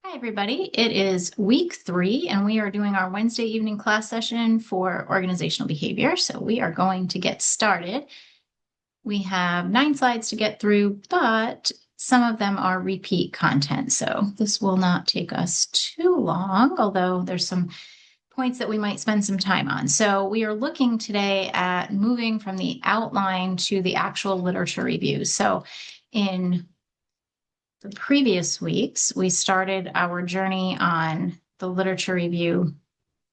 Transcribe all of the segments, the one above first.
Hi, everybody. It is week 3, and we are doing our Wednesday evening class session for organizational behavior. So we are going to get started. We have 9 slides to get through, but some of them are repeat content. So this will not take us too long, although there's some points that we might spend some time on. So we are looking today at moving from the outline to the actual literature review. So in the previous weeks, we started our journey on the literature review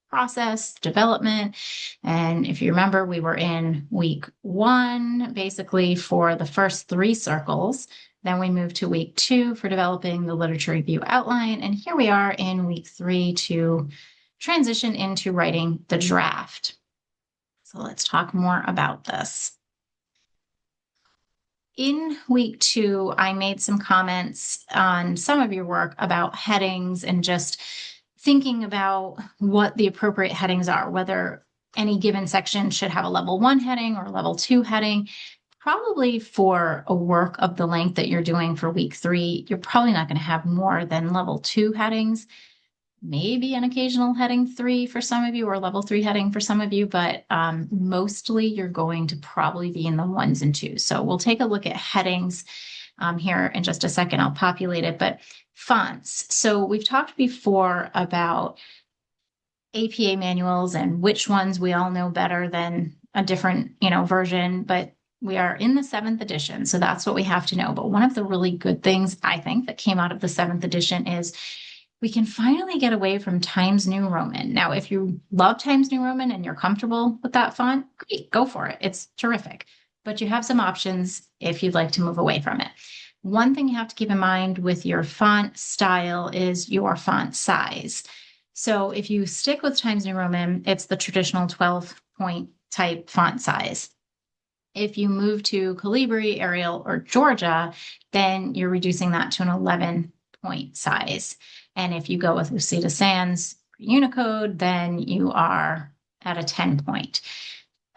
process, development. And if you remember, we were in week 1, basically for the first 3 circles. Then we moved to week 2 for developing the literature review outline. And here we are in week 3 to transition into writing the draft. So let's talk more about this. In week 2, I made some comments on some of your work about headings and just thinking about what the appropriate headings are, whether any given section should have a level 1 heading or a level 2 heading. Probably for a work of the length that you're doing for week 3, you're probably not going to have more than level 2 headings. Maybe an occasional heading 3 for some of you, or level 3 heading for some of you, but mostly you're going to probably be in the 1s and 2s. So we'll take a look at headings here in just a second. I'll populate it, but fonts. So we've talked before about APA manuals and which ones we all know better than a different, version, but we are in the 7th edition. So that's what we have to know. But one of the really good things I think that came out of the 7th edition is we can finally get away from Times New Roman. Now, if you love Times New Roman and you're comfortable with that font, great, go for it. It's terrific. But you have some options if you'd like to move away from it. One thing you have to keep in mind with your font style is your font size. So if you stick with Times New Roman, it's the traditional 12-point type font size. If you move to Calibri, Arial, or Georgia, then you're reducing that to an 11-point size. And if you go with Lucida Sans Unicode, then you are at a 10-point.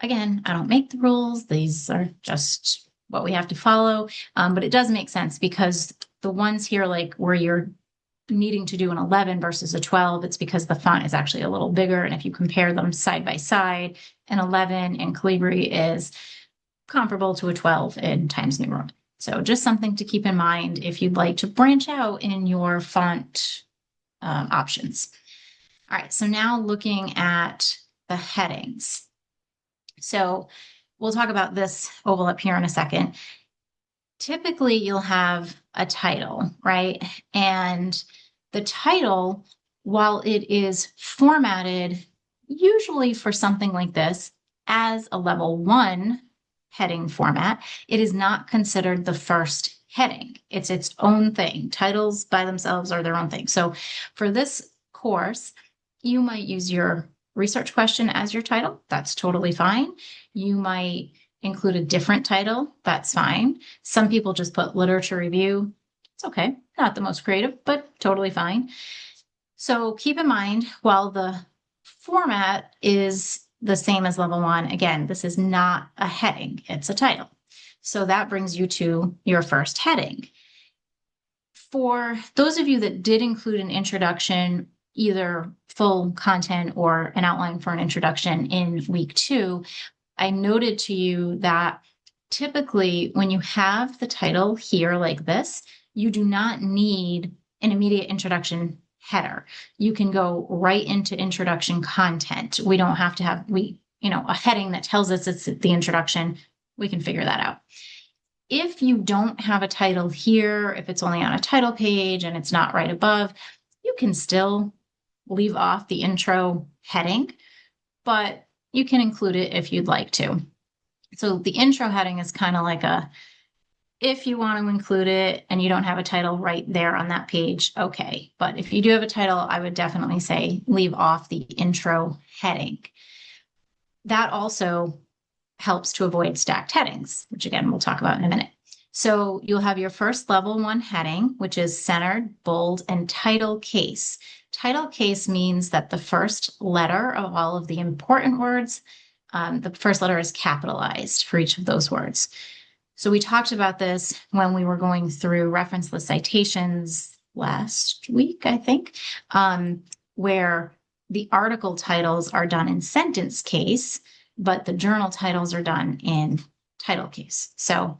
Again, I don't make the rules. These are just what we have to follow. But it does make sense because the ones here, like where you're needing to do an 11 versus a 12, it's because the font is actually a little bigger. And if you compare them side by side, an 11 in Calibri is comparable to a 12 in Times New Roman. So just something to keep in mind if you'd like to branch out in your font options. All right, so now looking at the headings. So we'll talk about this oval up here in a second. Typically, you'll have a title, right? And the title, while it is formatted usually for something like this as a level 1 heading format, it is not considered the first heading. It's its own thing. Titles by themselves are their own thing. So for this course, you might use your research question as your title. That's totally fine. You might include a different title. That's fine. Some people just put literature review. It's okay. Not the most creative, but totally fine. So keep in mind, while the format is the same as level 1, again, this is not a heading. It's a title. So that brings you to your first heading. For those of you that did include an introduction, either full content or an outline for an introduction in week 2, I noted to you that typically when you have the title here like this, you do not need an immediate introduction header. You can go right into introduction content. We don't have to have a heading that tells us it's the introduction. We can figure that out. If you don't have a title here, if it's only on a title page and it's not right above, you can still leave off the intro heading, but you can include it if you'd like to. So the intro heading is kind of like if you want to include it and you don't have a title right there on that page, okay. But if you do have a title, I would definitely say leave off the intro heading. That also helps to avoid stacked headings, which again, we'll talk about in a minute. So you'll have your first level 1 heading, which is centered, bold, and title case. Title case means that the first letter of all of the important words, the first letter is capitalized for each of those words. So we talked about this when we were going through reference list citations last week, I think, where the article titles are done in sentence case, but the journal titles are done in title case. So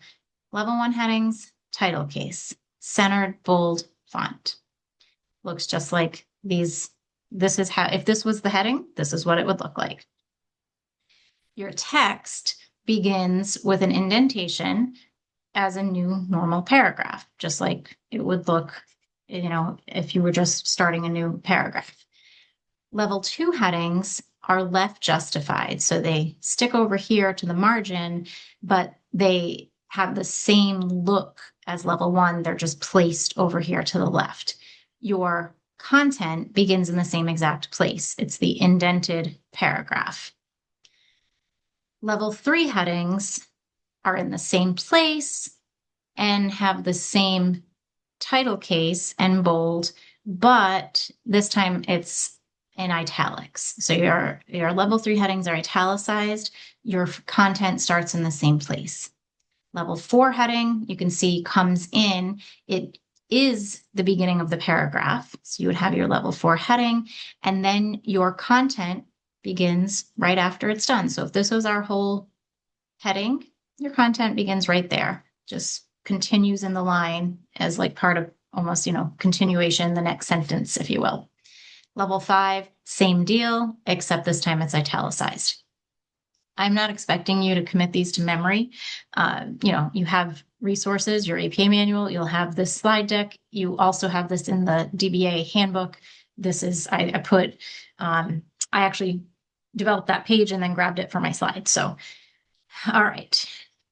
level 1 headings, title case, centered, bold, font. Looks just like these. This is how, if this was the heading, this is what it would look like. Your text begins with an indentation as a new normal paragraph, just like it would look, if you were just starting a new paragraph. Level 2 headings are left justified. So they stick over here to the margin, but they have the same look as level 1. They're just placed over here to the left. Your content begins in the same exact place. It's the indented paragraph. Level 3 headings are in the same place and have the same title case and bold, but this time it's in italics. So your level 3 headings are italicized. Your content starts in the same place. Level 4 heading, you can see, comes in. It is the beginning of the paragraph. So you would have your level 4 heading, and then your content begins right after it's done. So if this was our whole heading, your content begins right there. Just continues in the line as like part of almost, continuation, the next sentence, if you will. Level 5, same deal, except this time it's italicized. I'm not expecting you to commit these to memory. You have resources, your APA manual, you'll have this slide deck. You also have this in the DBA handbook. This is, I actually developed that page and then grabbed it for my slides. So, all right,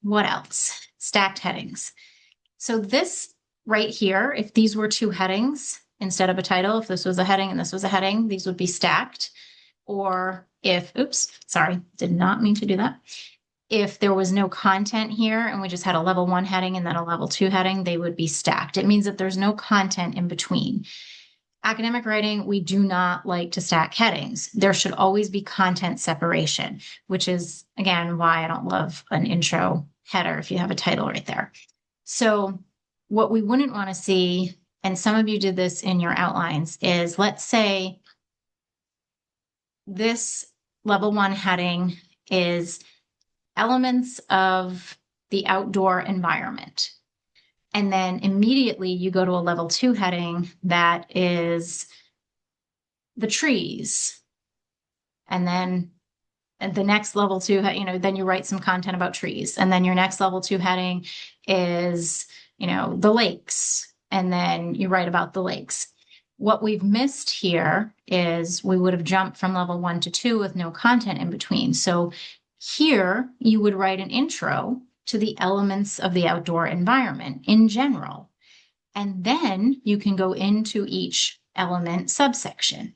what else? Stacked headings. So this right here, if these were 2 headings instead of a title, if this was a heading and this was a heading, these would be stacked. Or if, did not mean to do that. If there was no content here and we just had a level 1 heading and then a level 2 heading, they would be stacked. It means that there's no content in between. Academic writing, we do not like to stack headings. There should always be content separation, which is, again, why I don't love an intro header if you have a title right there. So what we wouldn't want to see, and some of you did this in your outlines, is let's say this level 1 heading is elements of the outdoor environment. And then immediately you go to a level 2 heading that is the trees. And then the next level 2, then you write some content about trees. And then your next level 2 heading is, the lakes. And then you write about the lakes. What we've missed here is we would have jumped from level 1 to 2 with no content in between. So here you would write an intro to the elements of the outdoor environment in general. And then you can go into each element subsection.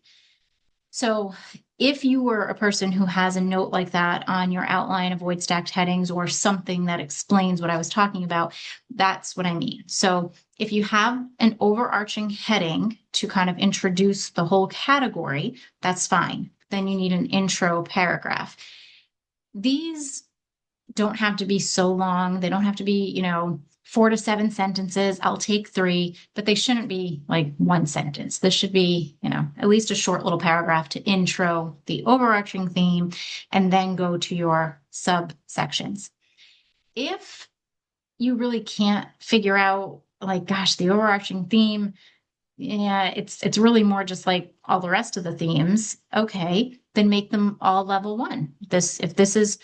So if you were a person who has a note like that on your outline, avoid stacked headings, or something that explains what I was talking about, that's what I mean. So if you have an overarching heading to kind of introduce the whole category, that's fine. Then you need an intro paragraph. These don't have to be so long. They don't have to be, 4 to 7 sentences. I'll take 3, but they shouldn't be like 1 sentence. This should be, at least a short little paragraph to intro the overarching theme and then go to your subsections. If you really can't figure out, like, gosh, the overarching theme, it's really more just like all the rest of the themes. Okay, then make them all level 1. If this is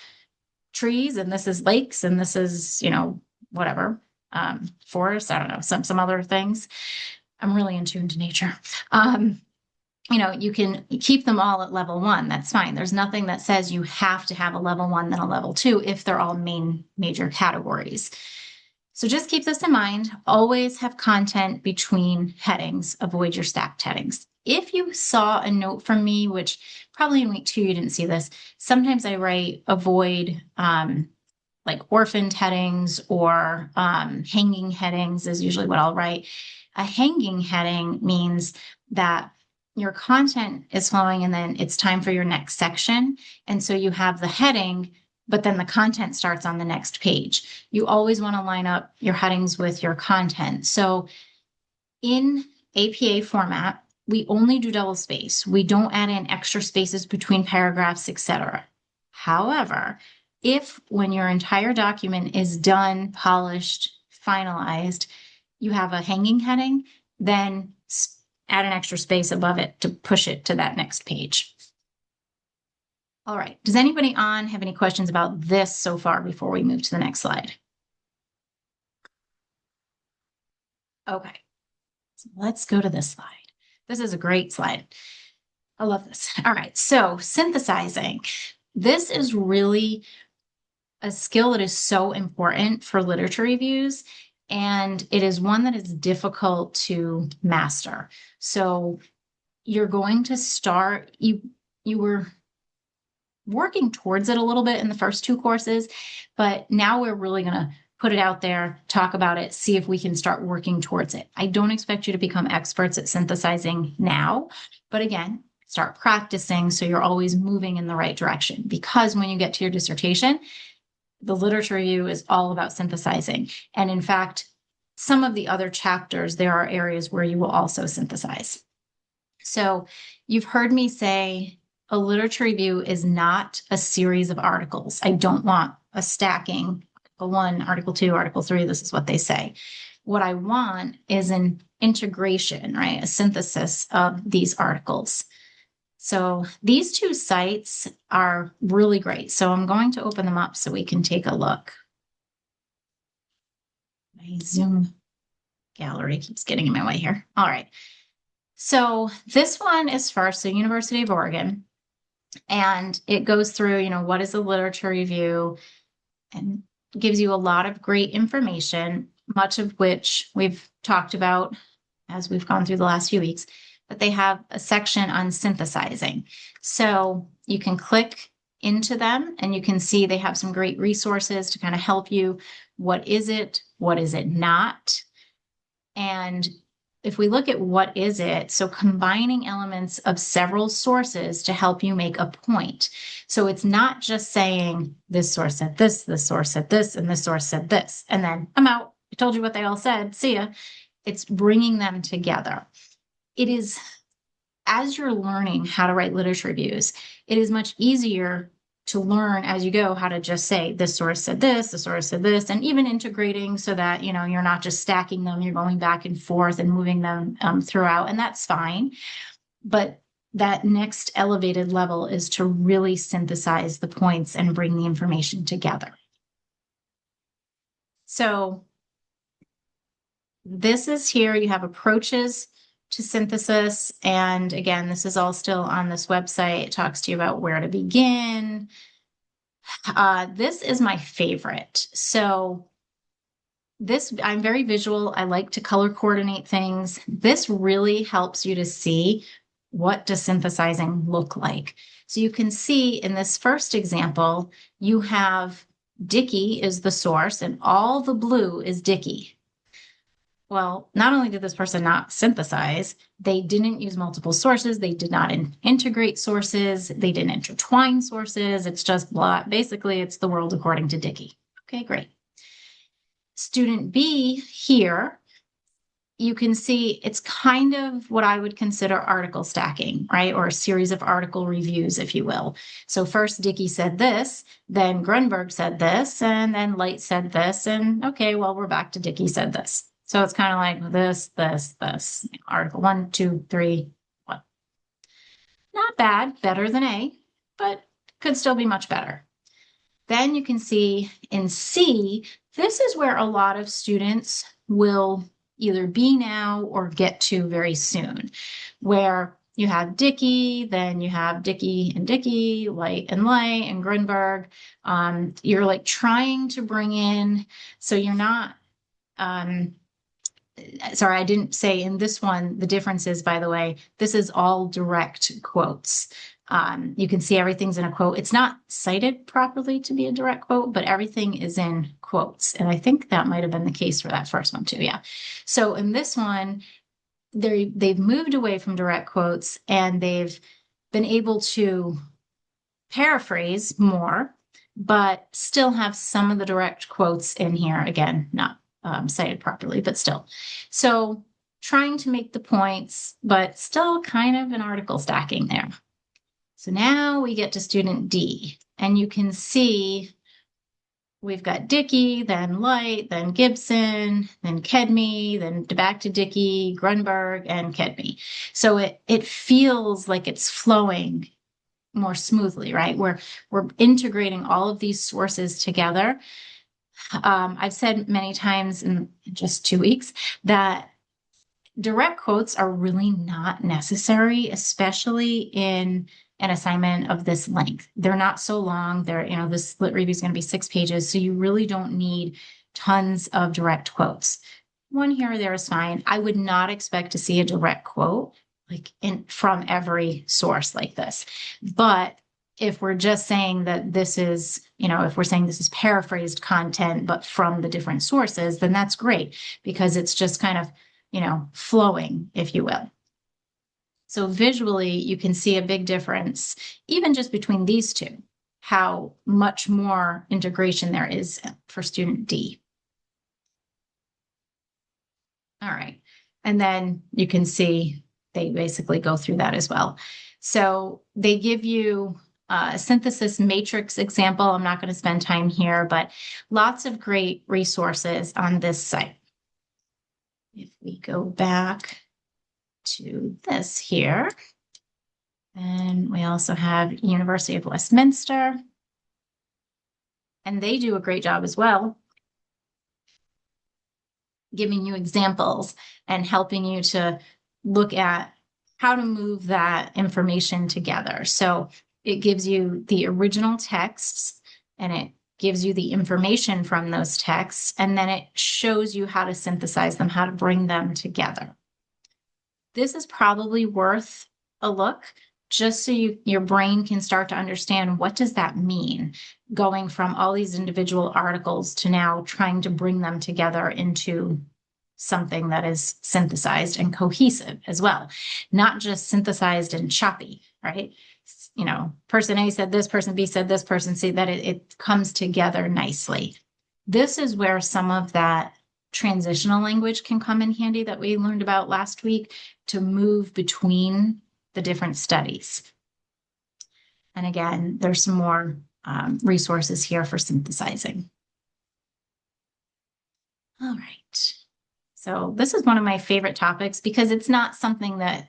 trees and this is lakes and this is, whatever, forest, I don't know, some other things. I'm really in tune to nature. You can keep them all at level 1. That's fine. There's nothing that says you have to have a level 1 then a level 2 if they're all major categories. So just keep this in mind. Always have content between headings. Avoid your stacked headings. If you saw a note from me, which probably in week 2 you didn't see this, sometimes I write avoid like orphaned headings or hanging headings is usually what I'll write. A hanging heading means that your content is flowing and then it's time for your next section. And so you have the heading, but then the content starts on the next page. You always want to line up your headings with your content. So in APA format, we only do double space. We don't add in extra spaces between paragraphs, etc. However, if when your entire document is done, polished, finalized, you have a hanging heading, then add an extra space above it to push it to that next page. All right. Does anybody have any questions about this so far before we move to the next slide? Okay. So let's go to this slide. This is a great slide. I love this. All right. So synthesizing. This is really a skill that is so important for literature reviews, and it is one that is difficult to master. So you're going to start, you were working towards it a little bit in the first two courses, but now we're really going to put it out there, talk about it, see if we can start working towards it. I don't expect you to become experts at synthesizing now, but again, start practicing so you're always moving in the right direction, because when you get to your dissertation, the literature review is all about synthesizing. And in fact, some of the other chapters, there are areas where you will also synthesize. So you've heard me say a literature review is not a series of articles. I don't want a stacking, Article 1, Article 2, Article 3, this is what they say. What I want is an integration, right? A synthesis of these articles. So these two sites are really great. So I'm going to open them up so we can take a look. My Zoom gallery keeps getting in my way here. All right. So this one is first, the University of Oregon, and it goes through, what is a literature review, and gives you a lot of great information, much of which we've talked about as we've gone through the last few weeks. But they have a section on synthesizing. So you can click into them and you can see they have some great resources to kind of help you. What is it? What is it not? And if we look at what is it, so combining elements of several sources to help you make a point. So it's not just saying this source said this source said this, and this source said this, and then I'm out. I told you what they all said. See ya. It's bringing them together. It is, as you're learning how to write literature reviews, it is much easier to learn as you go how to just say this source said this, the source said this, and even integrating so that, you're not just stacking them, you're going back and forth and moving them throughout, and that's fine. But that next elevated level is to really synthesize the points and bring the information together. So this is here, you have approaches to synthesis. And again, this is all still on this website. It talks to you about where to begin. This is my favorite. So I'm very visual. I like to color coordinate things. This really helps you to see what does synthesizing look like. So you can see in this first example, you have Dickey is the source and all the blue is Dickey. Well, not only did this person not synthesize, they didn't use multiple sources. They did not integrate sources. They didn't intertwine sources. It's just blah. Basically, it's the world according to Dickey. Okay, great. Student B here, you can see it's kind of what I would consider article stacking, right? Or a series of article reviews, if you will. So first Dickey said this, then Grunberg said this, and then Light said this. And okay, well, we're back to Dickey said this. So it's kind of like this, article 1, 2, 3, 1. Not bad, better than A, but could still be much better. Then you can see in C, this is where a lot of students will either be now or get to very soon, where you have Dickey, then you have Dickey and Dickey, Light and Light, and Grunberg. You're like trying to bring in, so you're not, sorry, I didn't say in this one, the difference is, by the way, this is all direct quotes. You can see everything's in a quote. It's not cited properly to be a direct quote, but everything is in quotes. And I think that might have been the case for that first one too. Yeah. So in this one, they've moved away from direct quotes and they've been able to paraphrase more, but still have some of the direct quotes in here. Again, not cited properly, but still. So trying to make the points, but still kind of an article stacking there. So now we get to student D, and you can see we've got Dickey, then Light, then Gibson, then Kedmi, then back to Dickey, Grunberg, and Kedmi. So it feels like it's flowing more smoothly, right? We're integrating all of these sources together. I've said many times in just 2 weeks that direct quotes are really not necessary, especially in an assignment of this length. They're not so long. This lit review is going to be 6 pages, so you really don't need tons of direct quotes. One here or there is fine. I would not expect to see a direct quote from every source like this. But if we're just saying that this is, if we're saying this is paraphrased content, but from the different sources, then that's great because it's just kind of, flowing, if you will. So visually, you can see a big difference, even just between these two, how much more integration there is for student D. All right. And then you can see they basically go through that as well. So they give you a synthesis matrix example. I'm not going to spend time here, but lots of great resources on this site. If we go back to this here, and we also have University of Westminster, and they do a great job as well, giving you examples and helping you to look at how to move that information together. So it gives you the original texts and it gives you the information from those texts, and then it shows you how to synthesize them, how to bring them together. This is probably worth a look just so your brain can start to understand what does that mean, going from all these individual articles to now trying to bring them together into something that is synthesized and cohesive as well, not just synthesized and choppy, right? Person A said this, person B said this, person C, that it comes together nicely. This is where some of that transitional language can come in handy that we learned about last week to move between the different studies. And again, there's some more resources here for synthesizing. All right. So this is one of my favorite topics because it's not something that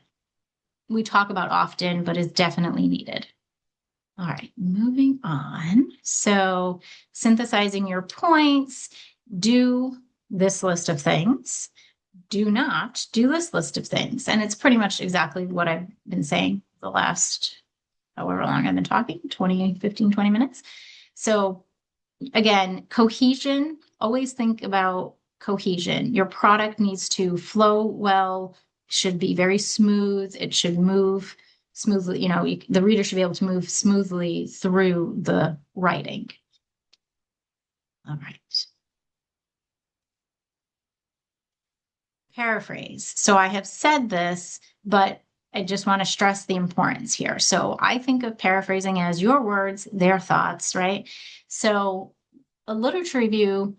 we talk about often, but is definitely needed. All right, moving on. So synthesizing your points, do this list of things. Do not do this list of things. And it's pretty much exactly what I've been saying the last, however long I've been talking, 15, 20 minutes. So again, cohesion, always think about cohesion. Your product needs to flow well, should be very smooth. It should move smoothly. The reader should be able to move smoothly through the writing. All right. Paraphrase. So I have said this, but I just want to stress the importance here. So I think of paraphrasing as your words, their thoughts, right? So a literature review,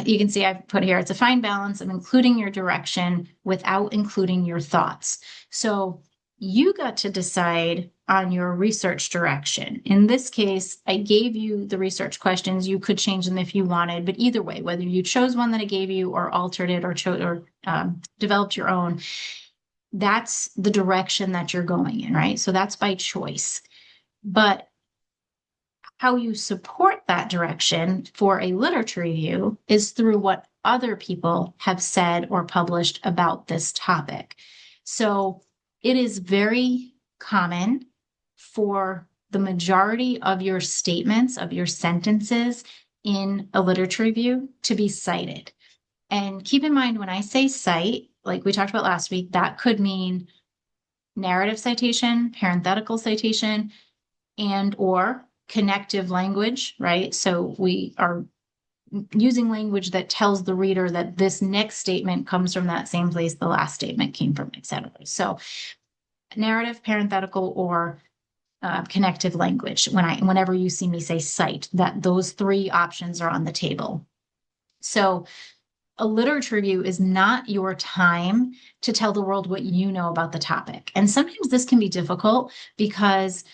you can see I've put here, it's a fine balance of including your direction without including your thoughts. So you got to decide on your research direction. In this case, I gave you the research questions. You could change them if you wanted, but either way, whether you chose one that I gave you or altered it or developed your own, that's the direction that you're going in, right? So that's by choice. But how you support that direction for a literature review is through what other people have said or published about this topic. So it is very common for the majority of your statements, of your sentences in a literature review to be cited. And keep in mind, when I say cite, like we talked about last week, that could mean narrative citation, parenthetical citation, and or connective language, right? So we are using language that tells the reader that this next statement comes from that same place the last statement came from, etc. So narrative, parenthetical, or connective language. Whenever you see me say cite, that those three options are on the table. So a literature review is not your time to tell the world what you know about the topic. And sometimes this can be difficult because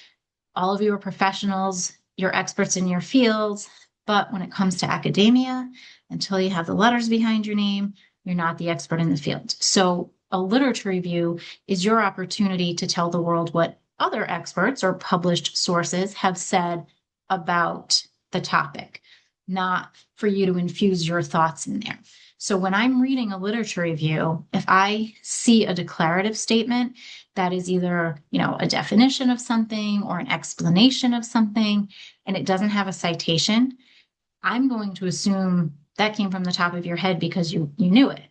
all of you are professionals, you're experts in your fields, but when it comes to academia, until you have the letters behind your name, you're not the expert in the field. So a literature review is your opportunity to tell the world what other experts or published sources have said about the topic, not for you to infuse your thoughts in there. So when I'm reading a literature review, if I see a declarative statement that is either, a definition of something or an explanation of something, and it doesn't have a citation, I'm going to assume that came from the top of your head because you knew it.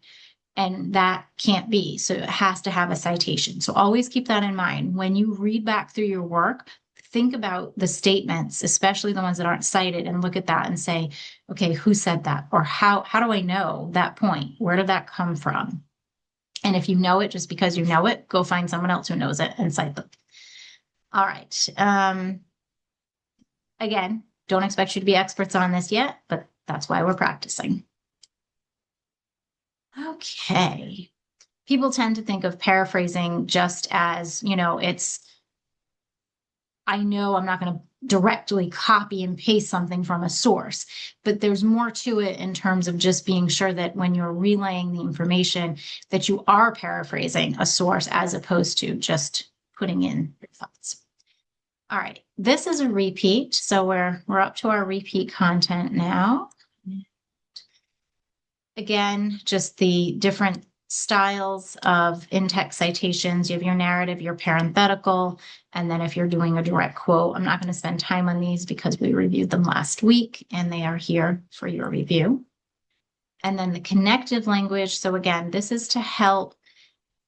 And that can't be. So it has to have a citation. So always keep that in mind. When you read back through your work, think about the statements, especially the ones that aren't cited, and look at that and say, okay, who said that? Or how do I know that point? Where did that come from? And if you know it just because you know it, go find someone else who knows it and cite them. All right. Again, don't expect you to be experts on this yet, but that's why we're practicing. Okay. People tend to think of paraphrasing just as, I know I'm not going to directly copy and paste something from a source, but there's more to it in terms of just being sure that when you're relaying the information that you are paraphrasing a source as opposed to just putting in your thoughts. All right, this is a repeat. So we're up to our repeat content now. Again, just the different styles of in-text citations. You have your narrative, your parenthetical, and then if you're doing a direct quote, I'm not going to spend time on these because we reviewed them last week and they are here for your review. And then the connective language. So again, this is to help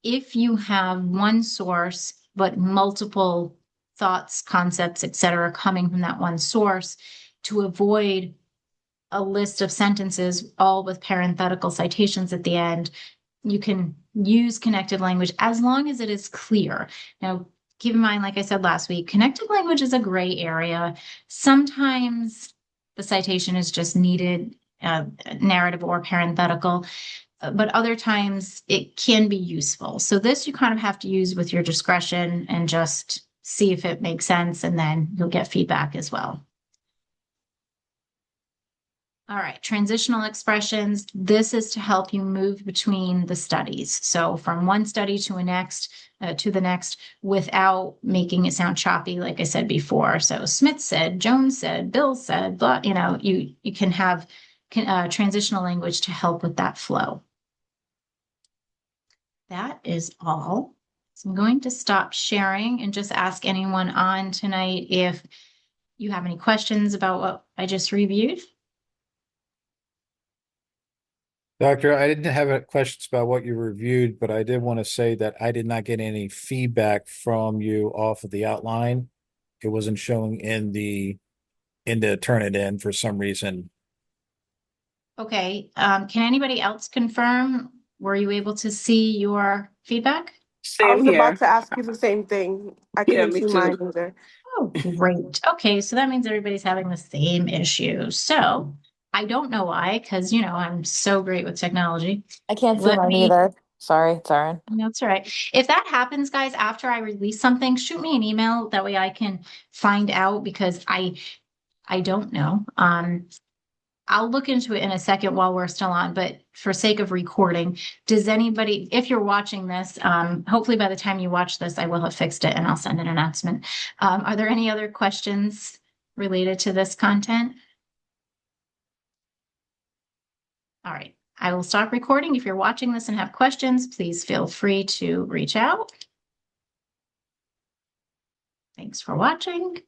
if you have one source, but multiple thoughts, concepts, etc., coming from that one source, to avoid a list of sentences, all with parenthetical citations at the end. You can use connected language as long as it is clear. Now, keep in mind, like I said last week, connected language is a gray area. Sometimes the citation is just needed, narrative or parenthetical, but other times it can be useful. So this you kind of have to use with your discretion and just see if it makes sense, and then you'll get feedback as well. All right, transitional expressions. This is to help you move between the studies. So from one study to the next, without making it sound choppy, like I said before. So Smith said, Jones said, Bill said, blah, you can have transitional language to help with that flow. That is all. So I'm going to stop sharing and just ask anyone on tonight if you have any questions about what I just reviewed. Doctor, I didn't have questions about what you reviewed, but I did want to say that I did not get any feedback from you off of the outline. It wasn't showing in the Turnitin for some reason. Okay, can anybody else confirm? Were you able to see your feedback? I Same was about here. to ask you the same thing. I Yeah, couldn't me see mine too. either. Oh, great. Okay, so that means everybody's having the same issue. So I don't know why, because I'm so great with technology. I can't see Let mine me, either. Sorry, Taryn. that's all right. If that happens, guys, after I release something, shoot me an email. That way I can find out because I don't know. I'll look into it in a second while we're still on, but for sake of recording, does anybody, if you're watching this, hopefully by the time you watch this, I will have fixed it and I'll send an announcement. Are there any other questions related to this content? All right, I will stop recording. If you're watching this and have questions, please feel free to reach out. Thanks for watching.